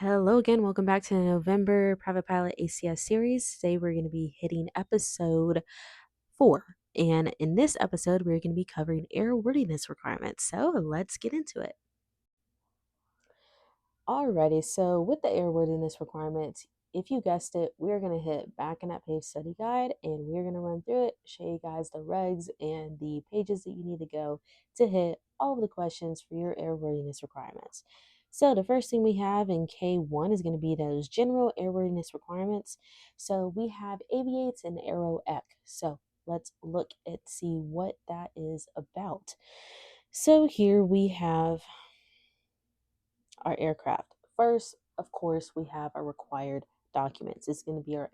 Hello again. Welcome back to the November Private Pilot ACS series. Today we're going to be hitting episode 4. And in this episode, we're going to be covering airworthiness requirements. So let's get into it. Alrighty, so with the airworthiness requirements, if you guessed it, we're going to hit back in that page study guide and we're going to run through it, show you guys the regs and the pages that you need to go to hit all of the questions for your airworthiness requirements. So the first thing we have in K1 is going to be those general airworthiness requirements. So we have aviates and aero ec. So let's look at see what that is about. So here we have our aircraft. First, of course, we have our required documents. It's going to be our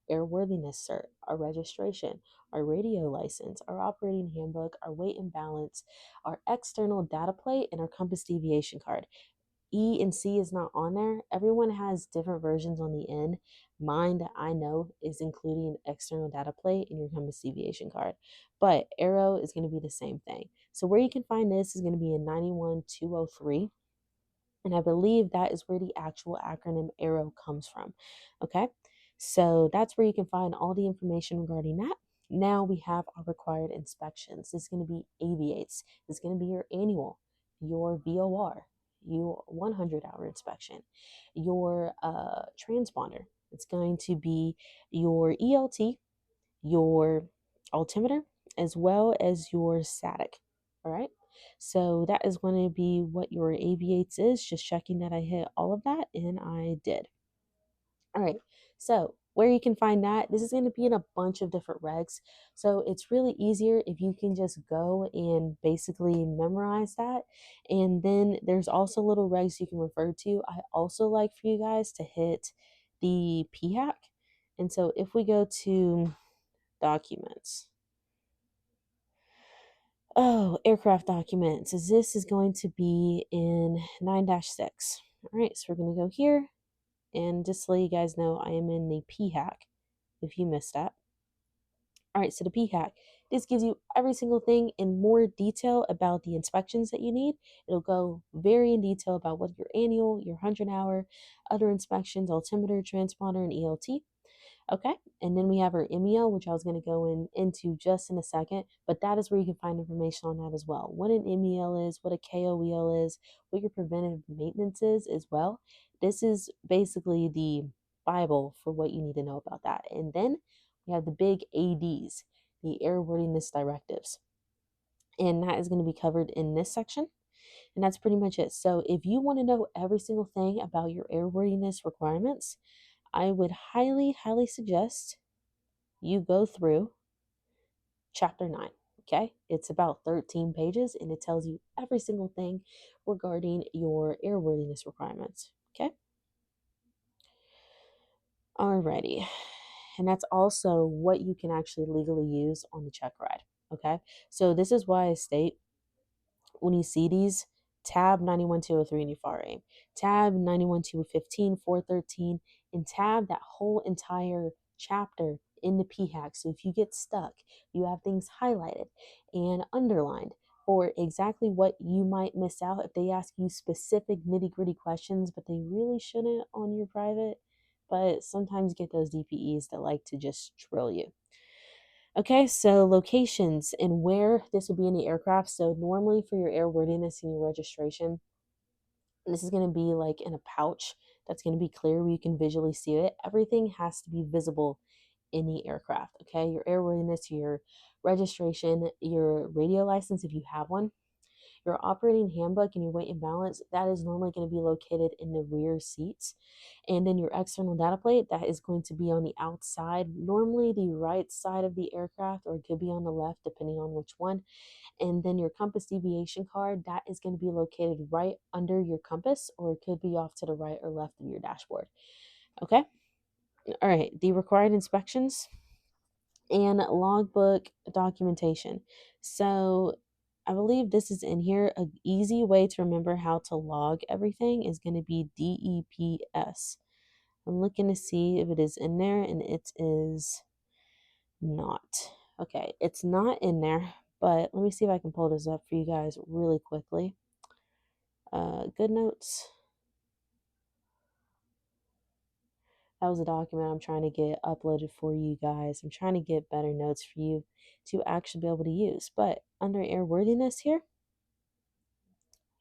airworthiness cert, our registration, our radio license, our operating handbook, our weight and balance, our external data plate, and our compass deviation card. E and C is not on there. Everyone has different versions on the end. Mine that I know is including external data plate and your compass deviation card. But Aero is going to be the same thing. So where you can find this is going to be in 91203. And I believe that is where the actual acronym ARROW comes from. Okay, so that's where you can find all the information regarding that. Now we have our required inspections. This is going to be aviates. This is going to be your annual, your VOR, your 100-hour inspection, your transponder. It's going to be your ELT, your altimeter, as well as your static. All right. So that is going to be what your aviates is. Just checking that I hit all of that, and I did. All right. So where you can find that, this is going to be in a bunch of different regs. So it's really easier if you can just go and basically memorize that. And then there's also little regs you can refer to. I also like for you guys to hit the PHAC. And so if we go to documents. Oh, aircraft documents. This is going to be in 9-6. All right, so we're going to go here. And just to let you guys know, I am in the PHAC if you missed that. All right, so the PHAC. This gives you every single thing in more detail about the inspections that you need. It'll go very in detail about what your annual, your 100-hour, other inspections, altimeter, transponder, and ELT. Okay, and then we have our MEO, which I was going to go into just in a second, but that is where you can find information on that as well. What an MEL is, what a KOEL is, what your preventative maintenance is as well. This is basically the Bible for what you need to know about that. And then we have the big ADs, the airworthiness directives. And that is going to be covered in this section. And that's pretty much it. So if you want to know every single thing about your airworthiness requirements, I would highly, highly suggest you go through chapter 9. Okay, it's about 13 pages and it tells you every single thing regarding your airworthiness requirements. Okay, alrighty, and that's also what you can actually legally use on the check ride. Okay, so this is why I state when you see these, tab 91203 in your FAR aim, tab 91215, 413, and tab that whole entire chapter in the PHAC. So if you get stuck, you have things highlighted and underlined for exactly what you might miss out if they ask you specific nitty-gritty questions, but they really shouldn't on your private. But sometimes you get those DPEs that like to just drill you. Okay, so locations and where this will be in the aircraft. So normally for your airworthiness and your registration, this is going to be like in a pouch that's going to be clear where you can visually see it. Everything has to be visible in the aircraft. Okay, your airworthiness, your registration, your radio license if you have one, your operating handbook, and your weight and balance, that is normally going to be located in the rear seats. And then your external data plate, that is going to be on the outside, normally the right side of the aircraft, or it could be on the left, depending on which one. And then your compass deviation card, that is going to be located right under your compass, or it could be off to the right or left of your dashboard. Okay. All right. The required inspections and logbook documentation. So I believe this is in here. An easy way to remember how to log everything is going to be DEPS. I'm looking to see if it is in there, and it is not. Okay, it's not in there, but let me see if I can pull this up for you guys really quickly. Good notes. That was a document I'm trying to get uploaded for you guys. I'm trying to get better notes for you to actually be able to use. But under airworthiness here,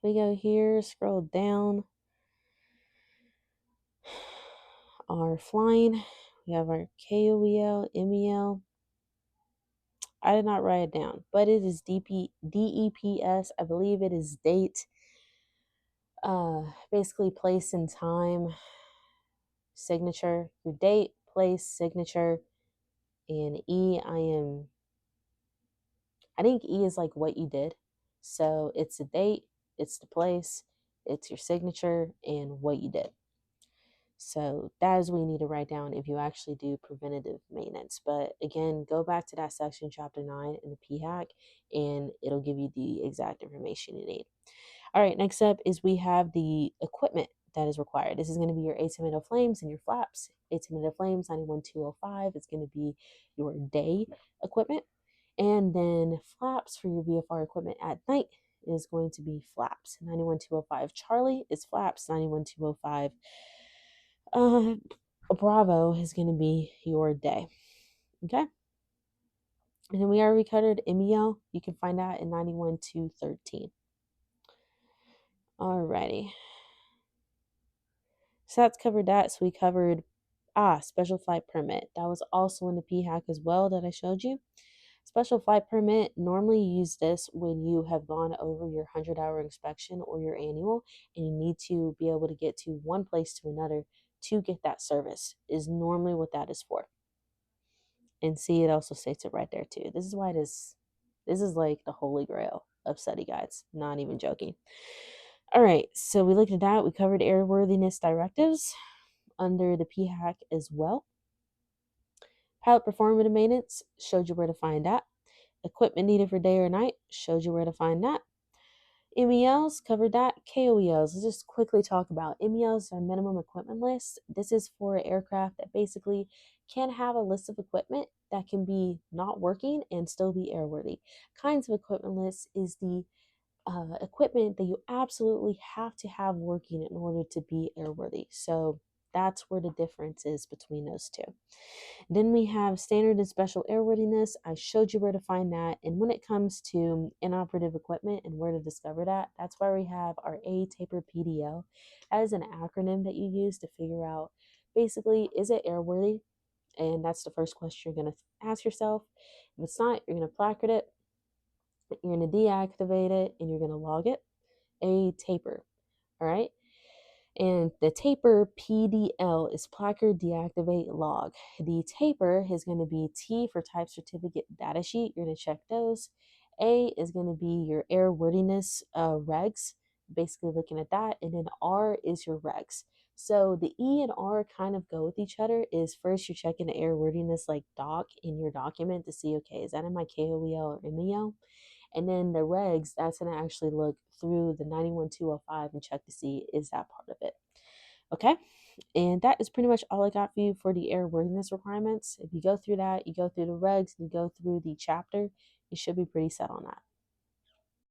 we go here, scroll down. Our flying, we have our KOEL, MEL. I did not write it down, but it is DEPS. I believe it is date, basically place and time, signature, your date, place, signature, and I think E is like what you did. So it's the date, it's the place, it's your signature, and what you did. So that is what you need to write down if you actually do preventative maintenance. But again, go back to that section, chapter 9 in the PHAC, and it'll give you the exact information you need. All right, next up is we have the equipment that is required. This is going to be your atymido flames and your flaps. Atymido flames 91205 is going to be your day equipment. And then flaps for your VFR equipment at night is going to be flaps. 91205 Charlie is flaps. 91205 Bravo is going to be your day. Okay. And then we already covered MEL. You can find that in 91213. Alrighty. So that's covered that. So we covered special flight permit. That was also in the PHAC as well that I showed you. Special flight permit, normally you use this when you have gone over your 100-hour inspection or your annual, and you need to be able to get to one place to another to get that service, is normally what that is for. And see, it also states it right there too. This is why this is like the holy grail of study guides. Not even joking. All right, so we looked at that. We covered airworthiness directives under the PHAC as well. Pilot performative maintenance, showed you where to find that. Equipment needed for day or night, showed you where to find that. MELs, covered that. KOELs, let's just quickly talk about MELs are minimum equipment list. This is for aircraft that basically can have a list of equipment that can be not working and still be airworthy. Kinds of equipment lists is the equipment that you absolutely have to have working in order to be airworthy. So that's where the difference is between those two. Then we have standard and special airworthiness. I showed you where to find that. And when it comes to inoperative equipment and where to discover that, that's why we have our A-Taper PDL. That is an acronym that you use to figure out basically, is it airworthy? And that's the first question you're going to ask yourself. If it's not, you're going to placard it, you're going to deactivate it, and you're going to log it. A-Taper. All right. And the taper PDL is placard deactivate log. The taper is going to be T for type certificate data sheet. You're going to check those. A is going to be your airworthiness regs, basically looking at that. And then R is your regs. So the E and R kind of go with each other. Is first you're checking the airworthiness like doc in your document to see, okay, is that in my KOEL or MEL? And then the regs, that's going to actually look through the 91205 and check to see is that part of it. Okay. And that is pretty much all I got for you for the airworthiness requirements. If you go through that, you go through the regs, you go through the chapter, you should be pretty set on that.